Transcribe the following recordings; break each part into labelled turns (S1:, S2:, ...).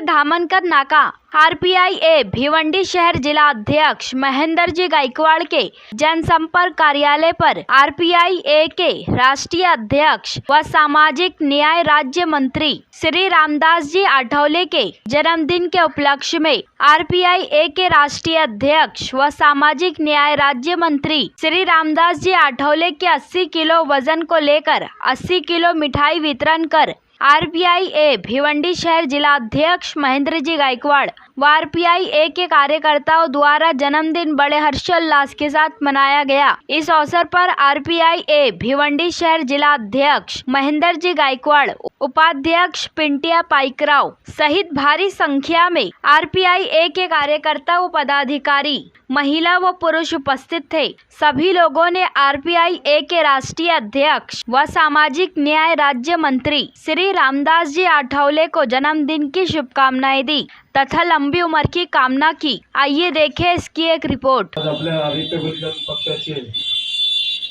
S1: धामनकर नाका आरपीआई भिवंडी शहर जिला अध्यक्ष महेंद्र जी गायकवाड़ के जनसंपर्क कार्यालय पर आरपीआई के राष्ट्रीय अध्यक्ष व सामाजिक न्याय राज्य मंत्री श्री रामदास जी आठवले के जन्मदिन के उपलक्ष्य में आरपीआई के राष्ट्रीय अध्यक्ष व सामाजिक न्याय राज्य मंत्री श्री रामदास जी आठवले के 80 किलो वजन को लेकर 80 किलो मिठाई वितरण कर आरपीआई भिवंडी शहर जिला अध्यक्ष महेंद्र जी गायकवाड़ व आरपीआई के कार्यकर्ताओं द्वारा जन्मदिन बड़े हर्षोल्लास के साथ मनाया गया। इस अवसर पर आरपीआई भिवंडी शहर जिला अध्यक्ष महेंद्र जी गायकवाड़, उपाध्यक्ष पिंटिया पाइकराव सहित भारी संख्या में आरपीआई के कार्यकर्ता व पदाधिकारी, महिला व पुरुष उपस्थित थे। सभी लोगों ने आरपीआई के राष्ट्रीय अध्यक्ष व सामाजिक न्याय राज्य मंत्री श्री रामदास जी आठवले को जन्मदिन की शुभकामनाएं दी तथा लंबी उम्र की कामना की। आइए देखें इसकी एक रिपोर्ट।
S2: आपल्या रिपब्लिकन पक्षाचे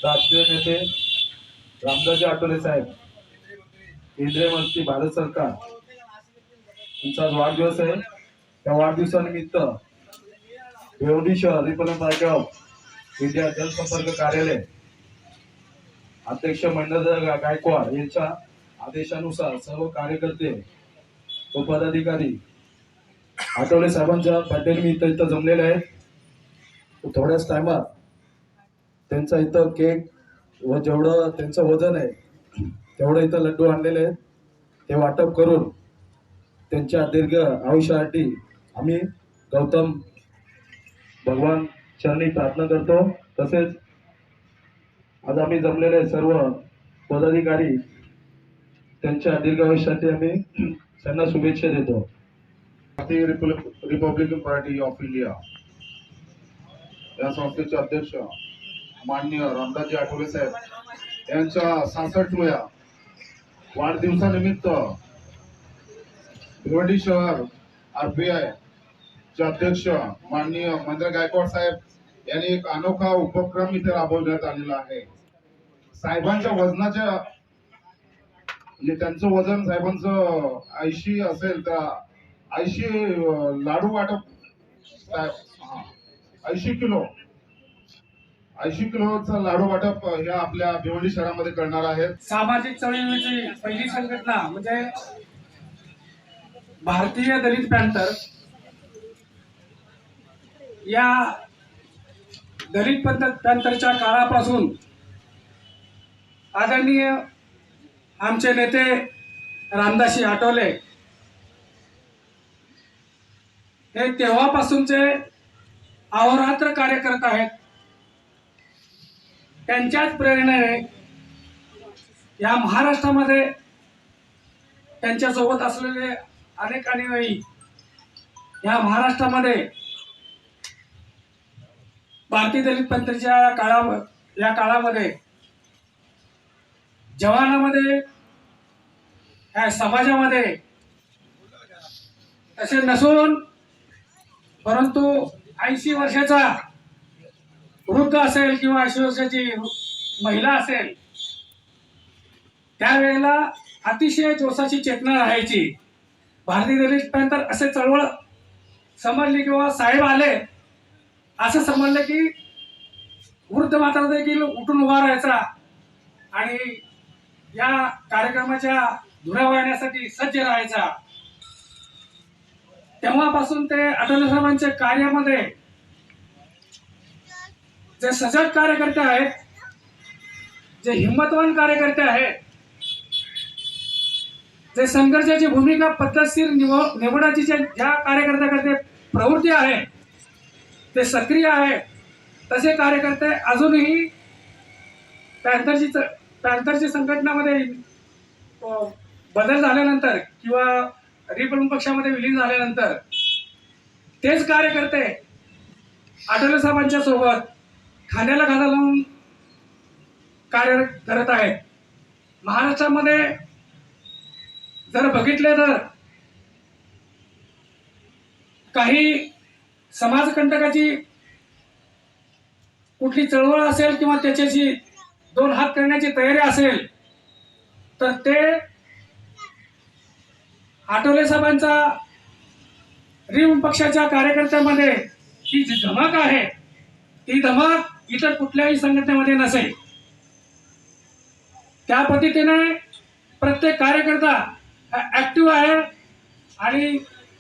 S2: राष्ट्रीय नेते रामदासजी आठवले साहेब, केंद्रीय मंत्री, भारत सरकार यांचा वाढदिवस आहे। त्या वाढदिवसानिमित्त भिवंडी शहर रिपब्लिकन पार्टी ऑफ इंडिया जनसंपर्क कार्यालय अध्यक्ष महेंद्र गायकवाड यांच्या आदेशानुसार सर्व कार्यकर्ते व पदाधिकारी आठवले साहेबांच्या बर्थडेनिमित्त इथं जमलेले आहेत। थोड्याच टाइमात त्यांचा इथं केक व जेवढं त्यांचं वजन आहे तेवढं इथं लड्डू आणलेले आहेत, ते वाटप करून त्यांच्या दीर्घ आयुष्यासाठी आम्ही गौतम भगवान चरणी प्रार्थना करतो। तसेच आज आम्ही जमलेले सर्व पदाधिकारी त्यांच्या दीर्घ आयुष्यासाठी आम्ही त्यांना शुभेच्छा देतो। भारतीय रिपब्लिकन पार्टी ऑफ इंडिया या संस्थेचे अध्यक्ष माननीय रामदासजी आठवले साहेब यांच्या 66व्या वाढदिवसानिमित्त भिवंडी शहर आरपीआय चे अध्यक्ष माननीय महेंद्र गायकवाड साहेब यांनी एक अनोखा उपक्रम इथे राबवण्यात आलेला आहे। साहेबांच्या वजनाच्या म्हणजे त्यांचं वजन साहेबांचं 80 असेल तर 80 लाडू वाटप 80 किलोचा लाडू वाटप ह्या आपल्या भिवंडी शहरामध्ये करणार आहेत।
S3: सामाजिक चळवळीची पहिली संघटना म्हणजे भारतीय दलित पॅंथर, या दलित पॅंथरच्या काळापासून आदरणीय आमचे नेते रामदासजी आठवले हे तेव्हापासूनचे अहोरात्र कार्यकर्ते आहेत। त्यांच्याच प्रेरणेने या महाराष्ट्रामध्ये त्यांच्या सोबत असलेले अनेक अनुयायी या महाराष्ट्रामध्ये भारतीय दलित पॅंथरच्या या काळामध्ये जवानामध्ये या समाजामध्ये असे नसून परंतु 80 वर्षाचा वृद्ध असेल किंवा 80 वर्षाची महिला असेल त्यावेळेला अतिशय जोशाची चेतना राहायची। भारतीय दलित पॅंथर असे चळवळ समजली किंवा साहेब आले असं समजलं की वृद्ध मात्र देखील उठून उभा राहायचा आणि या कार्यक्रमाच्या धुरा वाहण्यासाठी सज्ज राहायचा। तेव्हापासून ते आठवले साहेबांच्या कार्यामध्ये जे सजग कार्यकर्ते आहेत, जे हिंमतवान कार्यकर्ते आहेत, जे संघर्षाची भूमिका पद्धतशीर निवडण्याची ज्या कार्यकर्त्याकडे प्रवृत्ती आहे ते सक्रिय आहे, तसे कार्यकर्ते अजूनही पॅंथरची संघटनामध्ये बदल झाल्यानंतर किंवा रिपब्लिकन पक्षामध्ये विलीन झाल्यानंतर तेच कार्यकर्ते आठवले साहेबांच्या सोबत खांद्याला खांदा लावून कार्य करत आहेत। महाराष्ट्रामध्ये जर बघितले तर काही समाजकंटकाची कुठली चळवळ असेल किंवा त्याच्याशी दोन हात करण्याची तयारी असेल तर ते आठवले साहेबांचा रिम पक्षाच्या कार्यकर्त्यामध्ये ही जी धमक आहे ती धमक इतर कुठल्याही संघटनेमध्ये नसेल. त्या पद्धतीने प्रत्येक कार्यकर्ता ऍक्टिव्ह आहे आणि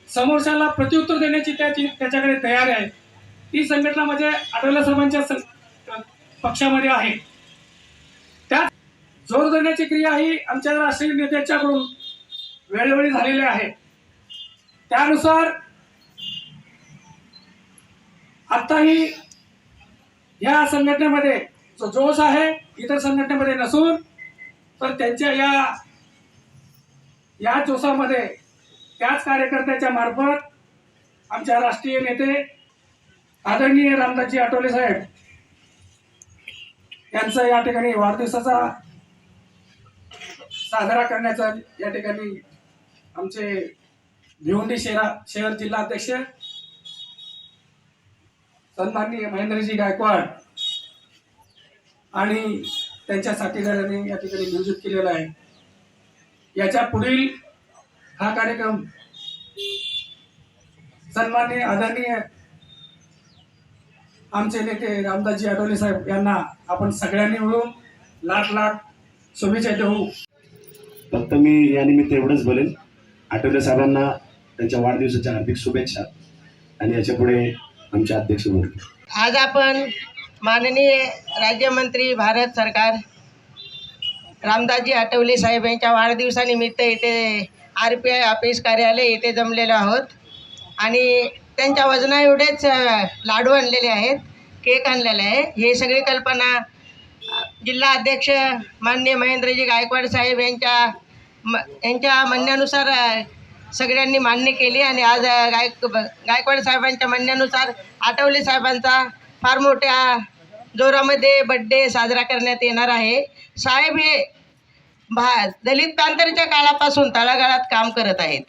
S3: समोरच्याला प्रत्युत्तर देण्याची त्याच्याकडे तयारी आहे. ती संघटना म्हणजे आठवले साहेबांच्या पक्षामध्ये आहे. त्यात जोर देण्याची क्रिया ही आमच्या राष्ट्रीय नेत्यांच्याकडून वेळोवेळी झालेली आहे. त्यानुसार आताही या संघटनेमध्ये जो जोश आहे इतर संघटनेमध्ये नसून तर त्यांच्या या जोशामध्ये त्याच कार्यकर्त्याच्या मार्फत आमच्या राष्ट्रीय नेते आदरणीय रामदासजी आठवले साहेब यांचा या ठिकाणी वाढदिवसाचा साजरा करण्याचा या ठिकाणी आमचे भिवंडी शहर जिल्हा अध्यक्ष सन्माननीय महेंद्रजी गायकवाड आणि त्यांच्या साथीदारांनी या ठिकाणी नियोजित केलेला आहे. याच्या पुढील हा कार्यक्रम सन्माननीय आदरणीय आमचे नेते रामदासजी आठवले साहेब यांना आपण सगळ्यांनी मिळून लाख लाख शुभेच्छा देऊ.
S4: फक्त मी या निमित्त एवढंच बोलेन, आठवले साहेबांना त्यांच्या वाढदिवसाच्या हार्दिक शुभेच्छा आणि याच्या पुढे आमचे अध्यक्ष बोलतील.
S5: आज आपण माननीय राज्यमंत्री भारत सरकार रामदासजी आठवले साहेब यांच्या वाढदिवसानिमित्त इथे RPI ऑफिस कार्यालय येथे जमलेलो आहोत आणि त्यांच्या वजना एवढेच लाडू आणलेले आहेत, केक आणलेला आहे. हे सगळी कल्पना जिल्हा अध्यक्ष माननीय महेंद्रजी गायकवाड साहेब यांच्या म्हणण्यानुसार सगळ्यांनी मान्य केली आणि आज गायकवाड साहेबांच्या म्हणण्यानुसार आठवले साहेबांचा फार मोठ्या जोरामध्ये बड्डे साजरा करण्यात येणार आहे. साहेब हे दलित पॅंथरच्या काळापासून तळागाळात काम करत आहेत.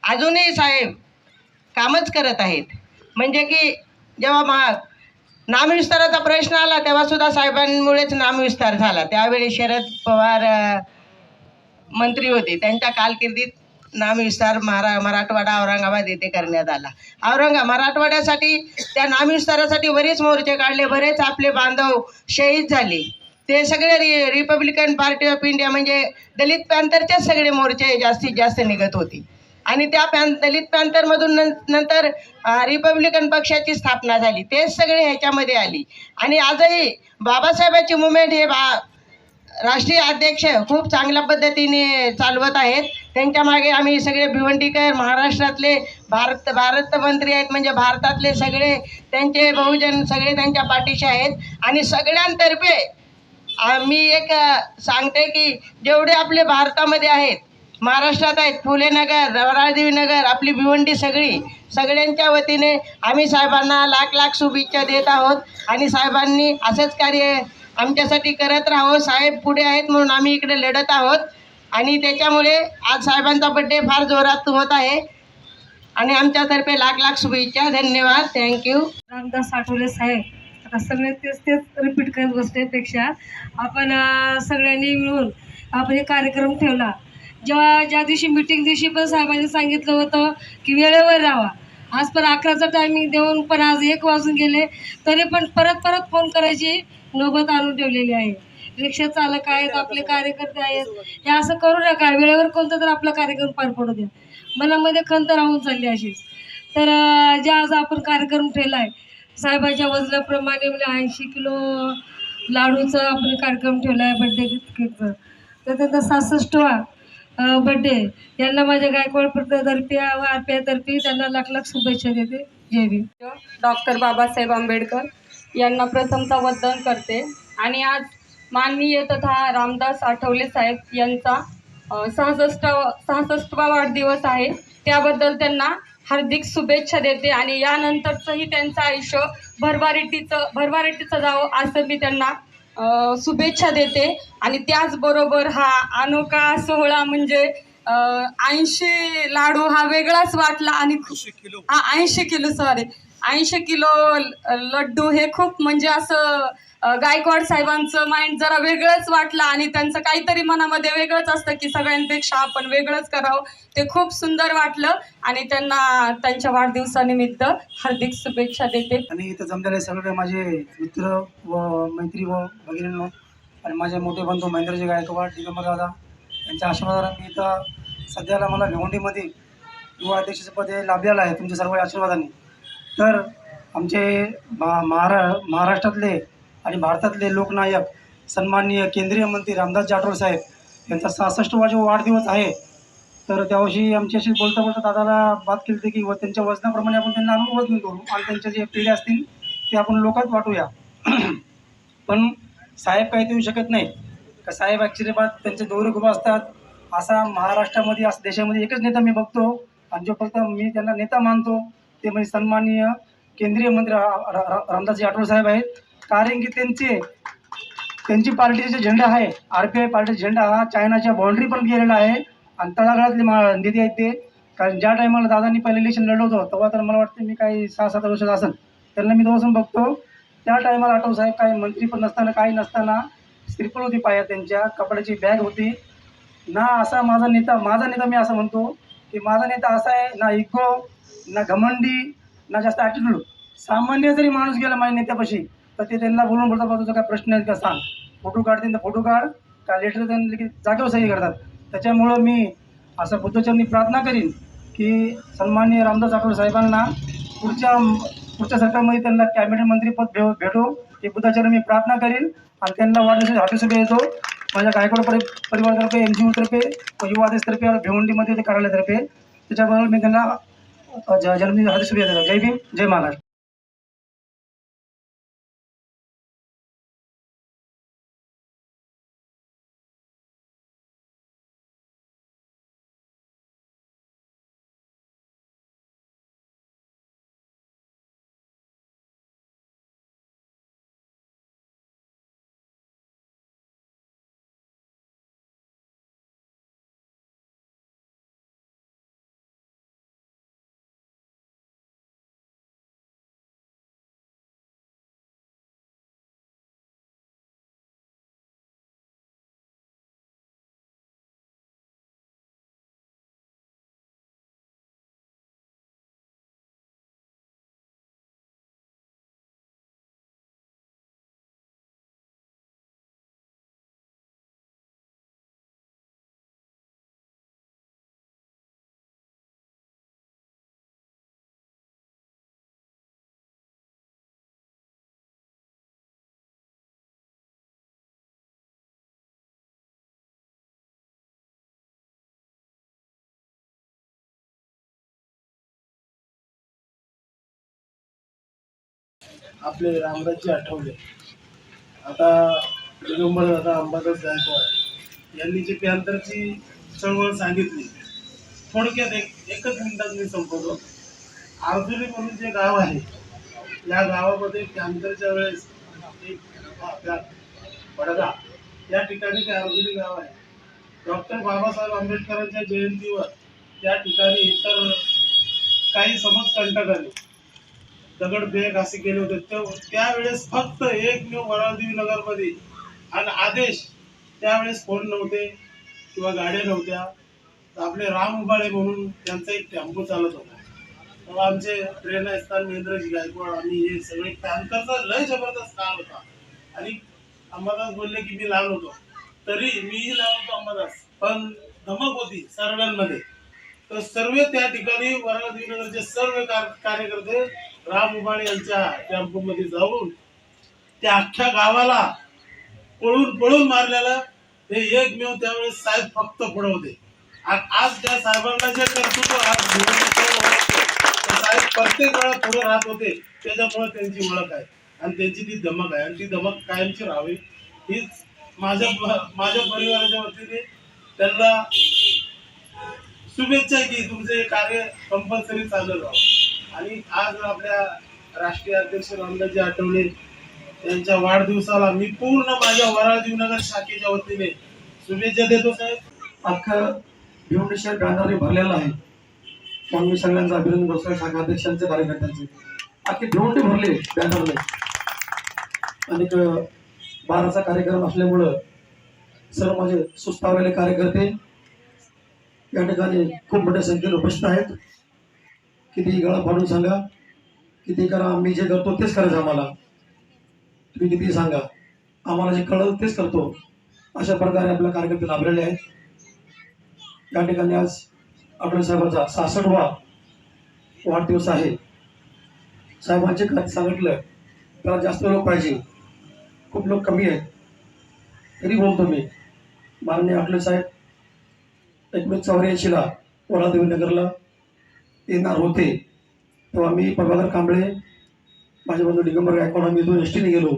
S5: अजूनही साहेब कामच करत आहेत. म्हणजे की जेव्हा नामविस्ताराचा प्रश्न आला तेव्हा सुद्धा साहेबांमुळेच नामविस्तार झाला. त्यावेळी शरद पवार मंत्री होते, त्यांच्या कारकिर्दीत नामविस्तार मराठवाडा औरंगाबाद येथे करण्यात आला. मराठवाड्यासाठी त्या नामविस्तारासाठी बरेच मोर्चे काढले, बरेच आपले बांधव शहीद झाले. ते सगळे रिपब्लिकन पार्टी ऑफ इंडिया म्हणजे दलित पॅंथरचेच सगळे मोर्चे जास्तीत जास्त निघत होते आणि त्या दलित पॅंथरमधून नंतर रिपब्लिकन पक्षाची स्थापना झाली. तेच सगळे ह्याच्यामध्ये आली आणि आजही बाबासाहेबांची मुवमेंट हे राष्ट्रीय अध्यक्ष खूप चांगल्या पद्धतीने चालवत आहेत. त्यांच्या मागे आम्ही सगळे भिवंडीकर महाराष्ट्रातले भारत मंत्री आहेत, म्हणजे भारतातले सगळे त्यांचे बहुजन सगळे त्यांच्या पाठीशी आहेत. आणि सगळ्यांतर्फे मी एक सांगते की जेवढे आपले भारतामध्ये आहेत, महाराष्ट्रात आहेत, फुले नगर, वराळदेवी नगर, आपली भिवंडी सगळ्यांच्या वतीने आम्ही साहेबांना लाख लाख शुभेच्छा देत आहोत आणि साहेबांनी असंच कार्य आमच्यासाठी करत राहावं. साहेब पुढे आहेत म्हणून आम्ही इकडे लढत आहोत आणि त्याच्यामुळे आज साहेबांचा बड्डे फार जोरात होत आहे आणि आमच्यातर्फे लाख लाख शुभेच्छा. धन्यवाद. थँक्यू.
S6: रामदास आठवले साहेब आता सगळे तेच रिपीट करत बसण्यापेक्षा आपण सगळ्यांनी मिळून आपण एक कार्यक्रम ठेवला. ज्या दिवशी मीटिंग दिवशी पण साहेबांनी सांगितलं होतं की वेळेवर राहा. आज पण 11चा टायमिंग देऊन पण आज 1 वाजून गेले तरी पण परत फोन करायची नौबत आणून ठेवलेली आहे. रिक्षा चालक आहेत, आपले कार्यकर्ते आहेत, हे असं करू नका. वेळेवर कोणता तर आपला कार्यक्रम पार पडू द्या. मनामध्ये खंत राहून चालली अशीच. तर ज्या आज आपण कार्यक्रम ठेवला आहे साहेबांच्या वजनाप्रमाणे म्हणजे 80 किलो लाडूचा आपण कार्यक्रम ठेवला आहे बड्डे केकचं. तर त्यांचा 66वा बड्डे. यांना माझ्या गायकवाड तर्फे व RPI तर्फे त्यांना लाख लाख शुभेच्छा देते. जय भीम.
S7: डॉक्टर बाबासाहेब आंबेडकर यांना प्रथमतः वंदन करते आणि आज माननीय तथा रामदास आठवले साहेब यांचा 66वा वाढदिवस आहे. त्याबद्दल त्यांना हार्दिक शुभेच्छा देते आणि यानंतरचंही त्यांचं आयुष्य भरभराटीचं जावं असं मी त्यांना शुभेच्छा देते. आणि त्याचबरोबर हा अनोखा सोहळा म्हणजे 80 लाडू हा वेगळाच वाटला आणि 80 किलो 80 किलो लड्डू हे खूप म्हणजे असं गायकवाड साहेबांचं माइंड जरा वेगळंच वाटलं आणि त्यांचं काहीतरी मनामध्ये वेगळंच असतं की सगळ्यांपेक्षा आपण वेगळंच करावं. ते खूप सुंदर वाटलं आणि त्यांना त्यांच्या वाढदिवसानिमित्त हार्दिक शुभेच्छा देते.
S8: आणि इथं जमलेले सगळे माझे मित्र व मैत्री व भगिनींनो आणि माझे मोठे बंधू महेंद्रजी गायकवाड, दिगंबर दादा यांच्या आशीर्वादाने मी इथं सध्याला मला भिवंडीमध्ये युवा अध्यक्षाचं पद हे लाभलेलं आहे तुमच्या सर्व आशीर्वादाने. तर आमचे महाराष्ट्रातले आणि भारतातले लोकनायक सन्माननीय केंद्रीय मंत्री रामदासजी आठवले साहेब यांचा 66वा जो वाढदिवस आहे. तर त्यावर्षी आमच्याशी बोलता बोलता दादाला बात केली होती की त्यांच्या वजनाप्रमाणे आपण त्यांना अनुवजन करू आणि त्यांच्या जे पिढ्या असतील ते आपण लोकात वाटूया. पण साहेब काही देऊ शकत नाही का साहेब ॲक्च्युली बात त्यांचे दौरे खूप असतात. असा महाराष्ट्रामध्ये असं देशामध्ये एकच नेता मी बघतो आणि जो फक्त मी त्यांना नेता मानतो ते म्हणजे सन्माननीय केंद्रीय मंत्री रामदासजी आठवले साहेब आहेत. कारण की त्यांची पार्टीचा जे झेंडा आहे RPI पार्टीचा झेंडा हा चायनाच्या बाउंड्रीपर्यंत गेलेला आहे आणि तळागाळातले निधी आहेत ते. कारण ज्या टायमाला दादांनी पहिलं इलेक्शन लढवलं होतं तेव्हा तर मला वाटतं मी काही 6-7 वर्षाचा असेल त्यांना मी तेव्हापासून बघतो. त्या टायमाला आठवले साहेब काही मंत्री पण नसताना काही नसताना श्रीफळ होती पायात त्यांच्या, कपड्याची बॅग होती ना. असा माझा नेता मी असं म्हणतो की माझा नेता असा आहे ना इगो ना घमंडी ना जास्त ॲटिट्यूड. सामान्य जरी माणूस गेला माझ्या नेत्यापाशी तर ते त्यांना बोलता तुझा काय प्रश्न आहे का सांग, फोटो काढतील तर फोटो काढ का लेटर त्यांनी की जागेवर सही करतात. त्याच्यामुळं मी असं बुद्धचरणी प्रार्थना करीन की सन्माननीय रामदास आठवले साहेबांना पुढच्या सरकारमध्ये त्यांना कॅबिनेट मंत्रीपद भेटो हे बुद्धाचरण मी प्रार्थना करीन आणि त्यांना वाढदिवसाच्या हार्दिक शुभेच्छा देतो. माझ्या गायकवाड परिवारातर्फे NGOतर्फे व युवा देशतर्फे भिवंडीमध्ये ते कार्यालयातर्फे त्याच्याबरोबर मी त्यांना जन्मदिन हार्दिक शुभेच्छा देतो. जय भीम, जय महाराष्ट्र.
S9: आपले रामदासजी आठवले, आता दिगंबर दादा अंबादास गायकवाड यांनी जी पॅन्थरची चळवळ सांगितली थोडक्यात एकच मिनिटात मी संपवतो. आरजुली म्हणून जे गाव आहे या गावामध्ये पॅन्थरच्या वेळेस एक बडगा या ठिकाणी ते आरजुली गाव आहे. डॉक्टर बाबासाहेब आंबेडकरांच्या जयंतीवर त्या ठिकाणी इतर काही समाजकंटकांनी दगडफेक असे केले होते. त्यावेळेस फक्त एकमेव वराळदेवी नगरमध्ये आणि आदेश त्यावेळेस फोन नव्हते किंवा गाड्या नव्हत्या. आपले राम उबाळे म्हणून त्यांचा एक टेम्पो चालत होता. तेव्हा आमचे प्रेरणास्थान महेंद्रजी गायकवाड आणि हे सगळे टँकरचा लय जबरदस्त काळ होता. आणि अंबादास बोलले की मी लहान होतो तरी मीही लहान होतो अंबादास, पण धमक होती सर्वांमध्ये. तर सर्व त्या ठिकाणी वराळदेवी नगरचे सर्व कार्यकर्ते राम उबाळे यांच्या टेम्पोमध्ये जाऊन त्या अख्ख्या गावाला पळून मारलेला हे एकमेव त्यावेळेस साहेब फक्त पुढे होते. आणि आज त्या साहेबांना जे कर्तृत्व साहेब प्रत्येक वेळा पुढे राहत होते त्याच्यामुळे त्यांची ओळख आहे आणि त्यांची ती धमक आहे आणि ती धमक कायमची राहावी हीच माझ्या परिवाराच्या वतीने त्यांना शुभेच्छा की तुमचे हे कार्य कंपल्सरी चालू राहावं. आणि आज आपल्या राष्ट्रीय अध्यक्ष रामदासजी आठवले यांच्या वाढदिवसाला मी पूर्ण माझ्या वराळदेवी नगर शाखेच्या वतीने शुभेच्छा देतो. साहेब,
S8: अख्खं भिवंडी शहर बॅनरने भरलेलं आहे. म्हणून मी सगळ्यांचं अभिनंदन करतो, शाखा अध्यक्षांचे, कार्यकर्त्यांचे. अख्खे भिवंडी भरले बॅनरने. आणि बाराचा कार्यक्रम असल्यामुळं सर्व माझे सुस्तावलेले कार्यकर्ते या ठिकाणी खूप मोठ्या संख्येने उपस्थित आहेत. किती गळा फाडून सांगा, किती करा, आम्ही जे करतो तेच करायचं आम्हाला. तुम्ही किती सांगा, आम्हाला जे कळलं तेच करतो, अशा प्रकारे आपल्या कार्यकर्ते लाभलेले आहेत. या ठिकाणी आज आठवले साहेबांचा 66वा वाढदिवस आहे. साहेबांचे काय सांगितलं त्याला जास्त लोक पाहिजे, खूप लोक कमी आहेत. तरी बोलतो मी, माननीय आठवले साहेब 1984ला वडादेवी नगरला येणार होते, तेव्हा मी प्रभाकर कांबळे, माझे बंधू दिगंबर गायकवाड, आम्ही दोन एस टीने गेलो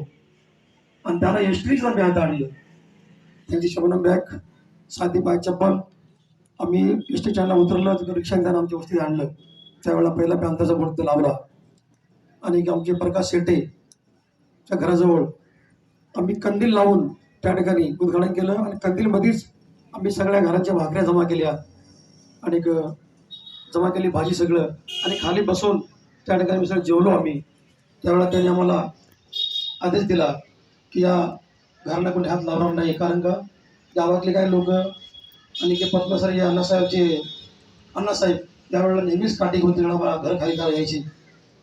S8: आणि त्यांना एस टीच आम्ही हात आणलं. त्यांची शबनम बॅग, साधी पाय चप्पल, आम्ही एस टी स्टँडला उतरलं, तिथून रिक्षाने त्यांना आमच्या वस्तीत आणलं. त्यावेळेला पहिला पॅन्थरचा बोर्ड लावला आणि आमचे प्रकाश शेट्टेच्या घराजवळ आम्ही कंदील लावून त्या ठिकाणी उद्घाटन केलं आणि कंदीलमध्येच आम्ही सगळ्या घरांच्या भाकऱ्या जमा केल्या आणि जमा केली भाजी सगळं, आणि खाली बसून त्या ठिकाणी सगळं जेवलो आम्ही. त्यावेळेला त्यांनी आम्हाला आदेश दिला की या घराला कोणी हात लावणार नाही, कारण का गावातले काही लोक आणि ते पद्मसरी अण्णासाहेब त्यावेळेला नेहमीच काठी घेऊन तिकडे आम्हाला घर खाली करायला यायची.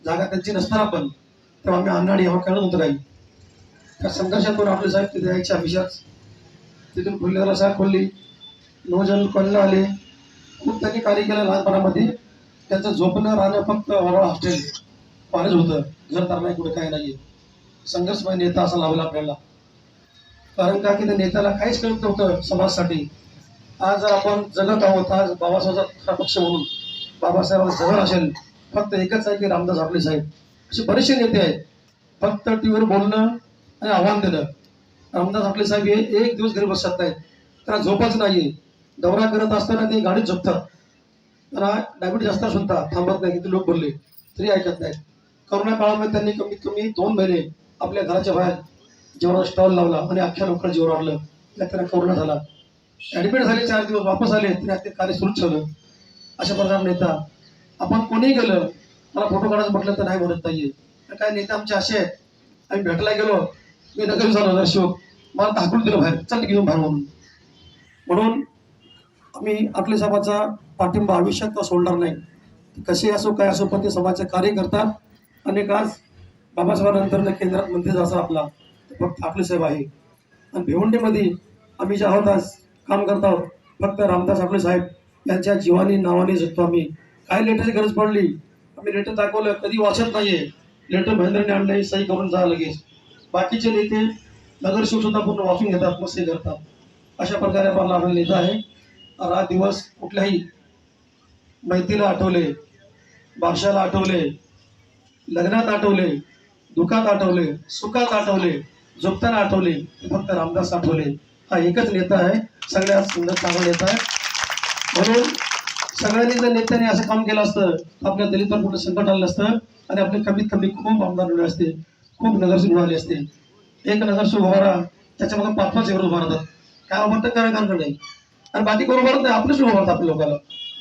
S8: जागा त्यांची नसताना पण तेव्हा आम्ही अन्नाडी यावं कळत होतं काही. त्या संघर्षातून आपले साहेब तिथे यायचे हमेशाच. तिथून खोलल्याला शाळा खोलली, 9 जण कॉलेजला आले. खूप त्यांनी कार्य केलं लहानपणामध्ये. त्यांचं झोपणं राहणं फक्त वरळ हॉस्टेल कॉलेज होतं, घर तर नाही, कुठे काही नाही. संघर्षमय नेता असा लावला आपल्याला, कारण का की त्या नेत्याला काहीच कळत नव्हतं समाजासाठी. आज आपण जगत आहोत, आज बाबासाहेबांचा पक्ष म्हणून बाबासाहेबांचा जवळ असेल, फक्त एकच आहे की रामदास आपले साहेब. असे बरेचसे नेते आहेत, फक्त टीव्हीवर बोलणं आणि आव्हान देणं. रामदास आपले साहेब हे एक दिवस घरी बसत नाहीत, त्यांना झोपच नाहीये. दौरा करत असताना ते गाडीत झोपतात, त्यांना डायबिटीज असता सुद्धा थांबत नाही. किती लोक बोलले तरी ऐकत नाहीत. करोना काळामध्ये त्यांनी कमीत कमी 2 महिने आपल्या घराच्या बाहेर जेवणाचा स्टॉल लावला आणि अख्ख्या लोकांना जेवण आणलं. त्यात त्यांना कोरोना झाला, ॲडमिट झाले, 4 दिवस वापस आले, त्यांनी ते कार्य सुरूच ठेवलं. अशा प्रकारे नेता आपण कोणीही गेलं, मला फोटो काढायचं म्हटलं तर नाही म्हणत नाहीये. काही नेते आमचे असे आहेत, आम्ही भेटायला गेलो, मी नगर झालो नगरसेवक, मला हाकलून दिलं बाहेर, चल घेऊन बाहेर म्हणून. म्हणून आम्ही आपल्या साहेबाचा पाठिंबा आयुष्यात का सोडणार नाही. कसे असो काय असो, पण ते समाजाचे कार्य करतात. अनेक आज बाबासाहेबांनंतर केंद्रात मंत्री असं आपला फक्त आपले साहेब आहे. आणि भिवंडीमध्ये आम्ही जे आहोत आज काम करत आहोत, फक्त रामदास आपले साहेब यांच्या जीवानी नावाने जगतो आम्ही. काय लेटरची गरज पडली, आम्ही लेटर दाखवलं, कधी वाचत नाहीये. लेटर महेंद्रने आणलंय, सही करून जा लगेच. बाकीचे नेते नगरसेवक सुद्धा पूर्ण वाचून घेतात, मग सही करतात. अशा प्रकारे आपला आपला नेता आहे. रात दिवस कुठल्याही मैत्रीला आठवले, बारशाला आठवले, लग्नात आठवले, दुःखात आठवले, सुखात आठवले, झोपताना आठवले, फक्त रामदास आठवले. हा एकच नेता आहे, सगळ्यात सुंदर चांगला नेता आहे. म्हणून सगळ्यांनी जर नेत्याने असं काम केलं असतं तर आपल्या दलितांवर कुठं संकट आलं असतं आणि आपले कमीत कमी खूप आमदार निवडले असते, खूप नगरसेवक निवडले असते. एक नगरसेवक उभा राहा, त्याच्यामध्ये 5-5 एवढं उभा राहतात, काय उभारतं काय नाही, आणि बाकी कोण उभारत नाही, आपलेच उभारतात आपल्या लोकांना.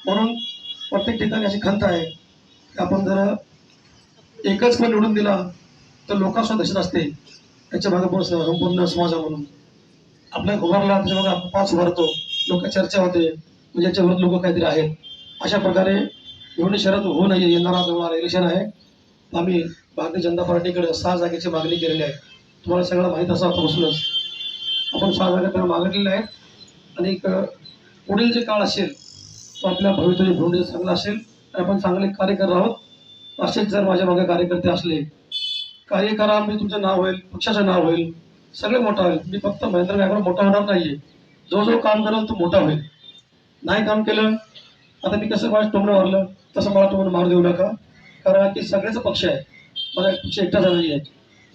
S8: म्हणून प्रत्येक ठिकाणी अशी खंत आहे की आपण जर एकच पण निवडून दिला तर लोकांसुद्धा दहशत असते. त्याच्या मागे संपूर्ण समाजा म्हणून आपल्या उभारला, त्याच्या मागे 5 उभारतो, लोक चर्चा होते, म्हणजे याच्यावर लोक काहीतरी आहेत. अशा प्रकारे निवडणूक शहरात होऊ नये. येणारा जो इलेक्शन आहे, आम्ही भारतीय जनता पार्टीकडे 6 जागेची मागणी केलेली आहे. तुम्हाला सगळं माहीत असं आतापासूनच आपण 6 जागा त्यांना मागितलेल्या आहेत. आणि पुढील जे काळ असेल तो आपल्या भवितव्य भिवंडीचं चांगला असेल आणि आपण चांगले कार्य करत आहोत. असेच जर माझ्या मागे कार्यकर्ते असले, कार्य करा, मी तुमचं नाव होईल, पक्षाचं नाव होईल, सगळे मोठं होईल. मी फक्त महेंद्र गायकवाड मोठा होणार नाहीये, जो काम करेल तो मोठा होईल. नाही काम केलं, आता मी कसं माझ्या टोमणं मारलं तसं मला टोमणं मारू देऊ नका, कारण की सगळ्याचा पक्ष आहे, मला पक्ष एकटाचा नाही आहे.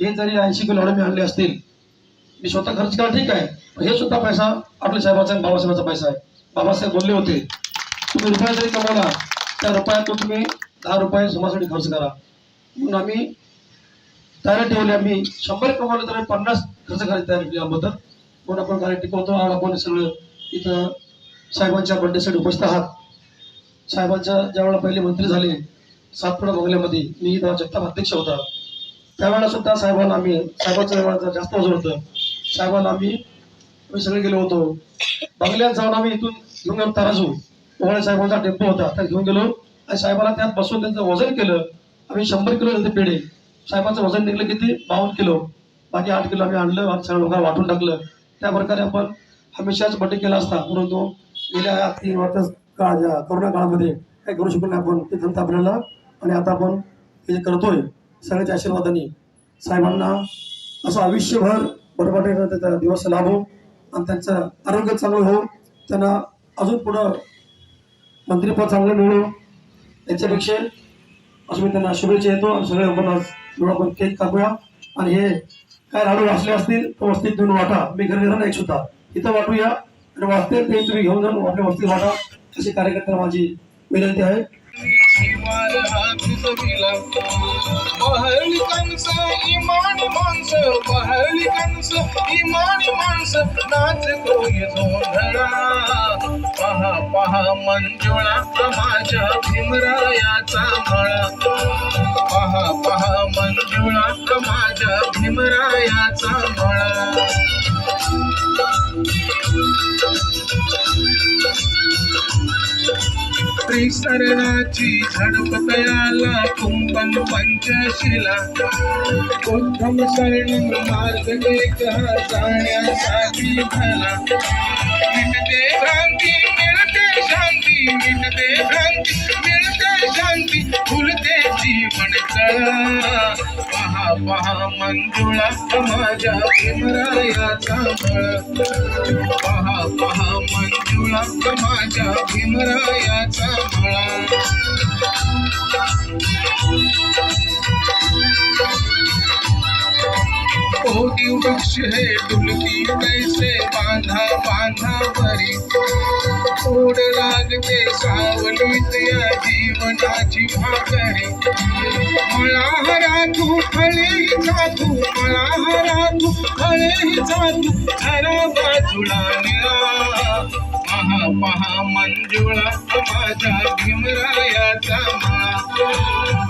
S8: हे जरी 80 किलो मी आणले असतील, मी स्वतः खर्च करा ठीक आहे, पण हे सुद्धा पैसा आपल्या साहेबाचा आणि बाबासाहेबांचा पैसा आहे. बाबासाहेब बोलले होते, तुम्ही रुपया जरी कमवला त्या रुपयातून तुम्ही 10 रुपये समाजासाठी खर्च करा. म्हणून आम्ही तयारी ठेवली, आम्ही 100 कमवलं तर 50 खर्च करायची तयारी केली अगोदर. म्हणून आपण कार्य टिकवतो. आणि आपण सगळं इथं साहेबांच्या बड्डेसाठी उपस्थित आहात. साहेबांच्या ज्यावेळेला पहिले मंत्री झाले सातपुडा बंगल्यामध्ये मी तेव्हा जगताप अध्यक्ष होता. त्यावेळेला सुद्धा साहेबांना साहेबांचं जास्त वजन होतं. साहेबांना आम्ही सगळे गेलो होतो. बंगल्यात जाऊन आम्ही इथून घेऊन गेलो तराजू. ओवाळे साहेबांचा टेम्पो होता, त्यात घेऊन गेलो आणि साहेबांना त्यात बसून त्यांचं वजन केलं. आम्ही 100 किलो त्यांचे पेढे. साहेबांचं वजन निघलं किती 52 किलो. बाकी 8 किलो आम्ही आणलं आणि सगळं लोकांना वाटून टाकलं. त्या प्रकारे आपण हमेशाच बड्डे केला असता, परंतु गेल्या 3 वर्ष कोरोना काळामध्ये काही करू शकलो नाही आपण. ते खंत आपल्याला आणि आता आपण हे जे करतोय सगळ्याच्या आशीर्वादाने साहेबांना असं आयुष्यभर बरोबर त्याचा दिवस लाभो आणि त्यांचं आरोग्य चांगलं हो, त्यांना अजून पुढं मंत्रिपद चांगलं मिळो यांच्यापेक्षा असं मी त्यांना शुभेच्छा येतो. आणि सगळे आपण आज मिळून आपण केक कापूया आणि हे काय लाडू असले असतील तर वस्तीत देऊन वाटा. मी घरी देणार नाही सुद्धा, इथं वाटूया आणि वाटते ते तुम्ही घेऊन जाऊन आपल्या वस्तीत वाटा. अशी कार्यकर्त्यांना माझी विनंती आहे.
S9: पहा पहा मंजुळा माझ्या भीमरायाचा मळा. पहा पहा मंजुळा माझ्या भीमरायाचा मळा. त्रिसरणाची झडपतयाला कुंभन पंचशिला. उद्धम शरण मार्ग एक जाण्यासाठी भला. मिटते भ्रांती मिळते शांती, मिटते भ्रांती मिळते शांती, फुलते जीवन कळा. पहा पहा मंजुळा माझ्या भीमरायाचा मळा. पहा पहा मंजुळा माझ्या भीमरायाचा मळा. ओटी वृक्ष हे डुलकी कैसे बांधा बांधावरी. ओढ लागते सावलीत या जीवनाची भाकरी. मळाहरा तू फळे जातू, मळाहरा तू फळे जातू, खरा बाजूला निळा. पहा पहा मंजुळा माझ्या भीमरायाचा मळा.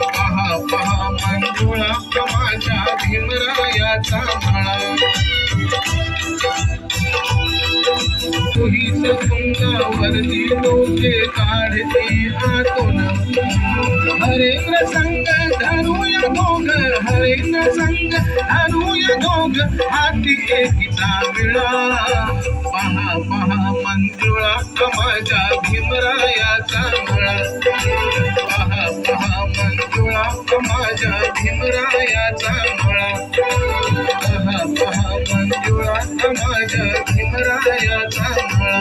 S9: पहा पहा मंजुळा माझ्या भीमरायाचा मळा. तुहीच तुंगावरती डोके काढती आतून. हरेंद्र संग धरूया दोघ, हरेंद्र संग धरूया दोघ, हाती एकीचा विळा. पहा पहा मंजुळा माझ्या भीमरायाचा मळा. पहा पहा मंजुळा माझ्या भीमरायाचा मळा. पहा पहा मंजुळा माझ्या भीमरायाचा मळा.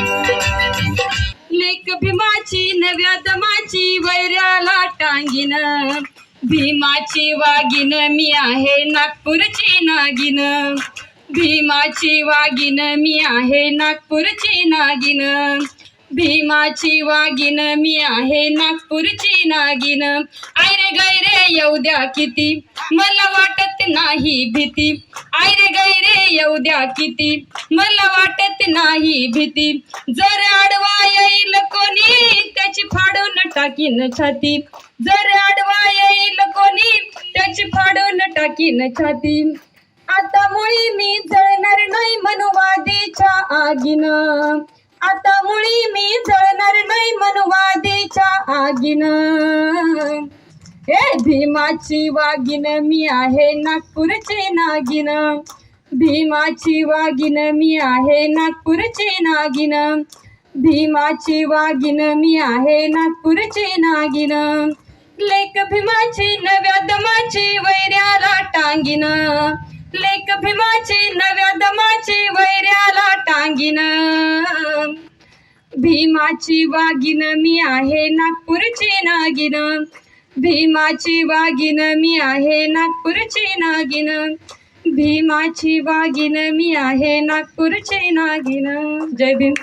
S7: लेक भीमाची नव्या दमाची वैऱ्याला टांगीन. भीमाची वागीन मी आहे नागपूरची नागिन. भीमाची वागीन मी आहे नागपूरची नागिन. भीमाची वागीन मी आहे नागपूरची नागिन. आयरे गैरे येऊ द्या किती मला वाटत नाही भीती. आयरे गैरे येऊ द्या किती मला वाटत नाही भीती. जर आडवा येईल कोणी त्याची फाडून टाकीन छाती. जर आडवा येईल कोणी त्याची फाडून टाकीन छाती. आता मुळी मी जळणार नाही मनुवादीच्या आगीन. आता मुळी मी जळणार नाही मनुवादीच्या आगीन. हे भीमाची वागीन मी आहे नागपूरची नागिन. भीमाची वागीन मी आहे नागपूरची नागिन. भीमाची वागीन मी आहे नागपूरची नागिन. लेक भीमाची नव्या दमाची वैऱ्याला टांगीन. लेक भीमाची नव्या दमाची वैऱ्याला टांगीन. भीमाची वागीन मी आहे नागपूरची नागिन. भीमाची वागीन मी आहे नागपूरची नागिन. भीमाची वागीन मी आहे नागपूरची नागिन. जय भीम.